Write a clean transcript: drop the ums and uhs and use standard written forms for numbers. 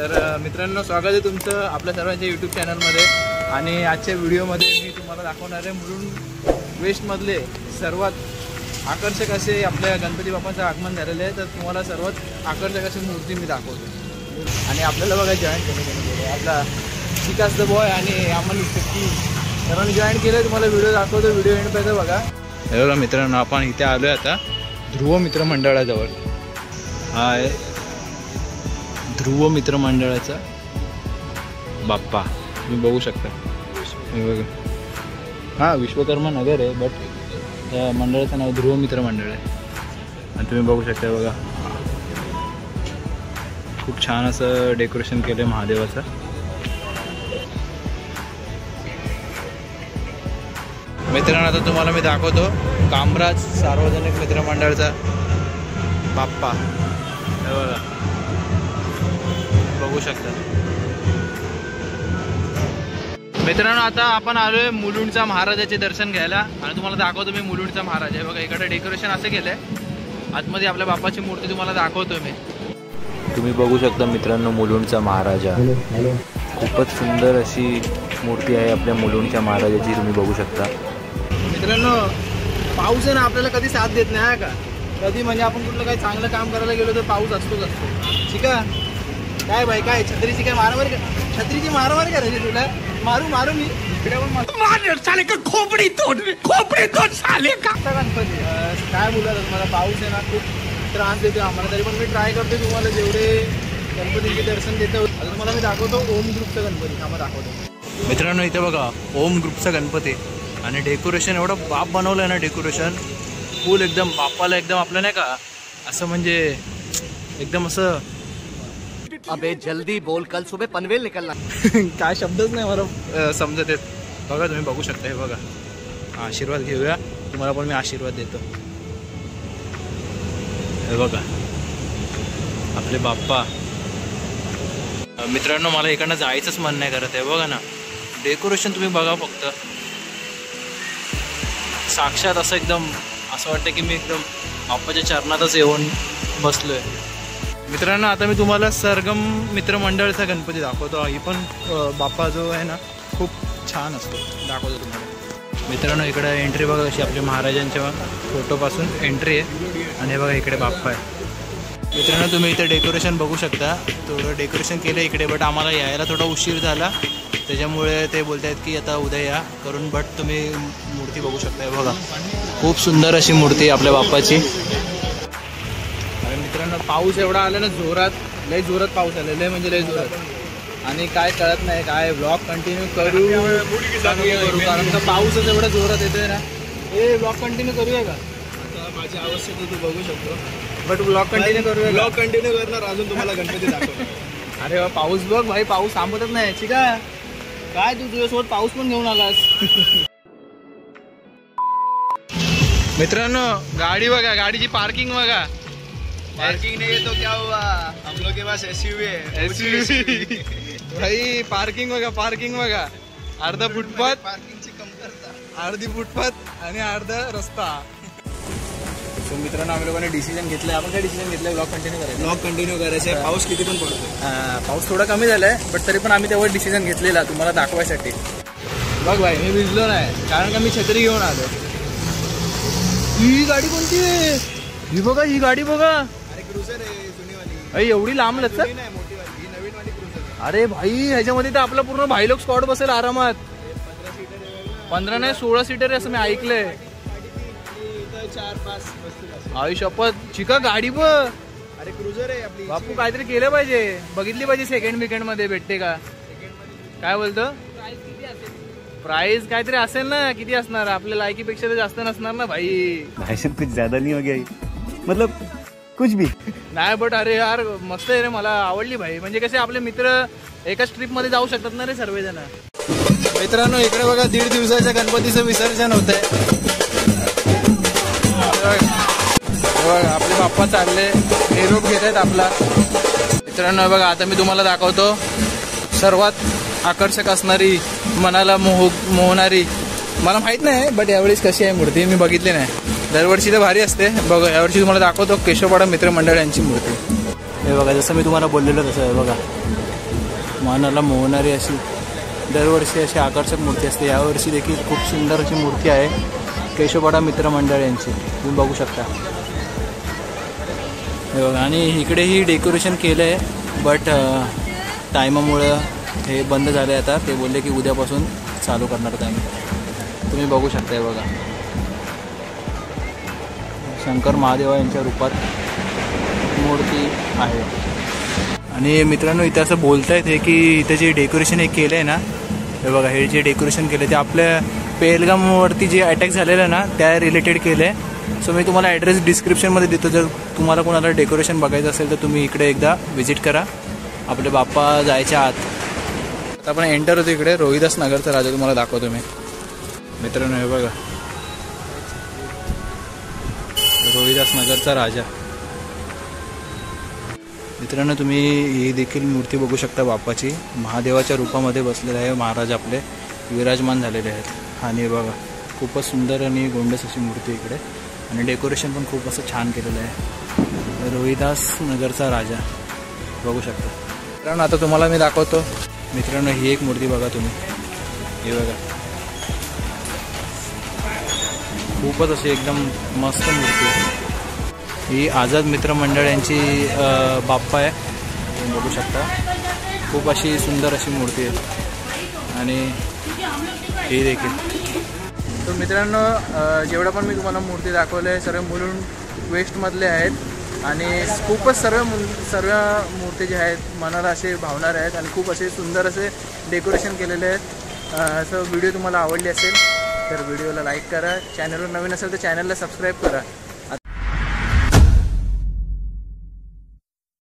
तर मित्रांनो, स्वागत आहे तुमचं आपल्या सर्वांच्या यूट्यूब चॅनलमध्ये. आणि आजच्या व्हिडिओमध्ये मी तुम्हाला दाखवणार आहे मुलुंड वेस्टमधले सर्वात आकर्षक असे आपल्या गणपती बाप्पांचं आगमन झालेलं आहे. तर तुम्हाला सर्वात आकर्षक अशी मूर्ती मी दाखवतो. आणि आपल्याला बघा जॉईन केलं आपला विकास द बॉय आणि अमन की सर्वांनी जॉईन केलं. तुम्हाला व्हिडिओ दाखवतो, व्हिडिओ एंड पाहिजे बघा. हे बघा मित्रांनो, आपण इथे आलो आहे आता ध्रुव मित्र मंडळाजवळ. हा आहे ध्रुव मित्र मंडळाचा बाप्पा, तुम्ही बघू शकता. हे बघा, हां विश्वकर्मा नगर आहे, बट त्या मंडळाचं नाव ध्रुव मित्र मंडळ आहे. आणि तुम्ही बघू शकता बघा, खूप छान असं डेकोरेशन केलं आहे महादेवाचं. मित्रांनो, आता तुम्हाला मी दाखवतो कामराज सार्वजनिक मित्र मंडळाचा बाप्पा. हे बघा, बघू शकता मित्रांनो. आता आपण आलोय मुलुंडचा महाराजाचे दर्शन घ्यायला आणि तुम्हाला दाखवतो मी मुलुंडचा महाराज. आहे बघा, इकडे डेकोरेशन असं केलंय. आतमध्ये आपल्या बाप्पाची मूर्ती तुम्हाला दाखवतो मी. तुम्ही बघू शकता मित्रांनो, मुलुंडचा महाराजा. खूपच सुंदर अशी मूर्ती आहे आपल्या मुलुंडच्या महाराजाची, तुम्ही बघू शकता. मित्रांनो, पाऊस आहे ना आपल्याला कधी साथ देत नाही का. कधी म्हणजे आपण कुठलं काही चांगलं काम करायला गेलो तर पाऊस असतोच असतो. ठीक आहे काय भाई, काय छत्रीची काय मारामारी का, छत्रीची मारामारी करायची तुला. मारू मारू मी इकडे पण साले का खोपडी तोड साले का. गणपती काय बोलत मला, पाऊस आहे ना खूप त्रास देतो आम्हाला. तरी पण मी ट्राय करतो तुम्हाला जेवढे गणपतीचे दर्शन देतो. आता तुम्हाला मी दाखवतो ओम ग्रुपचा गणपती. आम्हाला दाखवतो मित्रांनो. इथे बघा ओम ग्रुपचा गणपती आणि डेकोरेशन एवढं बाप बनवलं आहे ना. डेकोरेशन फुल एकदम बाप्पाला एकदम आपलं नाही का असं म्हणजे एकदम असं. अबे जल्दी बोल, कल सुबह पनवेल निकलना. काय शब्दच नाही मला समजत आहेत. बघा तुम्ही बघू शकता. हे बघा, आशीर्वाद घेऊया. तुम्हाला पण मी आशीर्वाद देतो. हे बघा आपले बाप्पा. मित्रांनो, मला इकडनं जायचंच मन नाही करत आहे. बघा ना डेकोरेशन तुम्ही बघा फक्त. साक्षात असं एकदम असं वाटतं की मी एकदम बाप्पाच्या चरणातच येऊन बसलोय. मित्रांनो, आता मी तुम्हाला सरगम मित्र मंडळचा गणपती दाखवतो. ही पण बाप्पा जो आहे ना खूप छान असतो, दाखवतो तुम्हाला. मित्रांनो, इकडे एंट्री बघा कशी आपल्या महाराजांच्या फोटोपासून एंट्री आहे. आणि हे बघा इकडे बाप्पा आहे. मित्रांनो, तुम्ही इथे डेकोरेशन बघू शकता. थोडं डेकोरेशन केलं इकडे, बट आम्हाला यायला थोडा उशीर झाला. त्याच्यामुळे ते बोलत आहेत की आता उद्या या करून. बट तुम्ही मूर्ती बघू शकता. बघा खूप सुंदर अशी मूर्ती आपल्या बाप्पाची. आणि मित्रांनो, पाऊस एवढा आला ना जोरात, लय जोरात पाऊस आला, लय म्हणजे लय जोरात. आणि काय कळत नाही काय ब्लॉग कंटिन्यू करू कारण का पाऊसच एवढा जोरात येतोय ना. हे ब्लॉग कंटिन्यू करूया का. आता माझी आवश्यकता तू बघू शकतो, बट ब्लॉग कंटिन्यू करूया. ब्लॉग कंटिन्यू करणार अजून तुम्हाला गणपती दाखवतो. अरे पाऊस बघ भाई, पाऊस थांबतच नाही. ठीक आहे काय, तू तुझ्यासोबत पाऊस पण घेऊन आलास. मित्रांनो, गाडी बघा, गाडीची पार्किंग बघा. पार्किंग नहीं है तो क्या हुआ, हम लोग के पास एसयूवी है. एसयूवी भाई, पार्किंग बघा, पार्किंग बघा. अर्धा फुटपाथ, पार्किंगची कमतरता, अर्धी फुटपाथ आणि अर्धा रस्ता. सो मित्रांनो, आम्ही लोकांनी डिसिजन घेतलं. आपण काय डिसिजन घेतलं, ब्लॉग कंटिन्यू करायचं. ब्लॉग कंटिन्यू करायचे. पाऊस किती पण पडतो. पाऊस थोडा कमी झालाय, बट तरी पण आम्ही तेवढं डिसिजन घेतलेला तुम्हाला दाखवायसाठी. बघ भाई, मी भिजलो नाही कारण का मी छत्री घेऊन आलो. ही गाडी कोणती आहे, ही बघा, ही गाडी बघा. अरे क्रुझर आहे जुनीवाली. अरे एवढी लांब लचक. नाही मोठीवाली, ही नवीनवाली क्रुझर. अरे भाई, ह्याच्यामध्ये तर आपला पूर्ण भाई लोक स्पॉट बसेल आरामात. 15 नाही 16 सीटर आहे असं मी ऐकलंय. 4-5 आई शपथ, चिका गाडी बघ. अरे क्रुझर आहे आपली. बापू काहीतरी केलं पाहिजे, बघितली पाहिजे सेकंड वीकेंड मध्ये भेटते का. काय बोलतो, प्राइस काहीतरी असेल ना. किती असणार, आपल्या लायकीपेक्षा तर जास्त नसणार ना भाई. भाषण कुछ ज्यादा नहीं हो गया, मतलब कुछ भी नाही. बट अरे यार मस्त आहे रे, मला आवडली भाई. म्हणजे कसे आपले मित्र एकाच ट्रिप मध्ये जाऊ शकतात ना रे सर्वजण. मित्रांनो, इकडे बघा 1.5 दिवसाच्या गणपतीचं विसर्जन होत आहे. आपले बाप्पा चालले, निरोप घेत आहेत आपला. मित्रांनो बघा, आता मी तुम्हाला दाखवतो सर्वात आकर्षक असणारी, मनाला मोहणारी. मला माहित नाही बट यावेळेस कशी आहे मूर्ती मी बघितली नाही. दरवर्षी तर भारी असते. बघा यावर्षी तुम्हाला दाखवतो केशवपाडा मित्र मंडळ यांची मूर्ती. हे बघा, जसं मी तुम्हाला बोललेलो तसं आहे बघा. मनाला मोहणारी अशी दरवर्षी अशी आकर्षक मूर्ती असते. यावर्षी देखील खूप सुंदर अशी मूर्ती आहे केशवपाडा मित्रमंडळ यांची, तुम्ही बघू शकता हे बघा. आणि इकडेही डेकोरेशन केलं आहे बट टायमामुळं हे बंद झाले. आता ते बोलले की उद्यापासून चालू करणार आहेत आम्ही. तुम्ही बघू शकता हे बघा, शंकर महादेवा यांच्या रूपात मूर्ती आहे. आणि मित्रांनो इथं असं बोलता येते की इथं जे डेकोरेशन हे केलं आहे ना, हे बघा हे जे डेकोरेशन केलं ते आपल्या पेहलगामवरती जे अटॅक झालेलं ना त्या रिलेटेड केलं आहे. सो मी तुम्हाला ॲड्रेस डिस्क्रिप्शनमध्ये देतो. जर तुम्हाला कोणाला डेकोरेशन बघायचं असेल तर तुम्ही इकडे एकदा व्हिजिट करा. आपले बाप्पा जायच्या आत आता आपण एंटर होतो इकडे. रोहिदास नगरचा राजा तुम्हाला दाखवतो मी. मित्रांनो हे बघा, रोहिदास नगरचा राजा. मित्रांनो तुम्ही ही देखील मूर्ती बघू शकता बाप्पाची. महादेवाच्या रूपामध्ये बसलेले आहे महाराज आपले, विराजमान झालेले आहेत. आणि बघा खूपच सुंदर आणि गोंडस अशी मूर्ती इकडे. आणि डेकोरेशन पण खूप असं छान केलेलं आहे. रोहिदास नगरचा राजा बघू शकता. मित्रांनो आता तुम्हाला मी दाखवतो. मित्रांनो ही एक मूर्ती बघा तुम्ही, हे बघा खूपच अशी एकदम मस्त मूर्ती आहे. ही आझाद मित्रमंडळ यांची बाप्पा आहे, तुम्ही बघू शकता. खूप अशी सुंदर अशी मूर्ती आहे. आणि ही देखील. तर मित्रांनो जेवढं पण मी तुम्हाला मूर्ती दाखवलं आहे सर्व मुलुंड वेस्टमधले आहेत. आणि खूपच सर्व मूर्ती जे आहेत मनाला असे भावणारे आहेत. आणि खूप असे सुंदर असे डेकोरेशन केलेले आहेत. असं व्हिडिओ तुम्हाला आवडली असेल तर व्हिडिओला लाईक करा. चॅनलवर नवीन असेल तर चॅनलला सबस्क्राईब करा.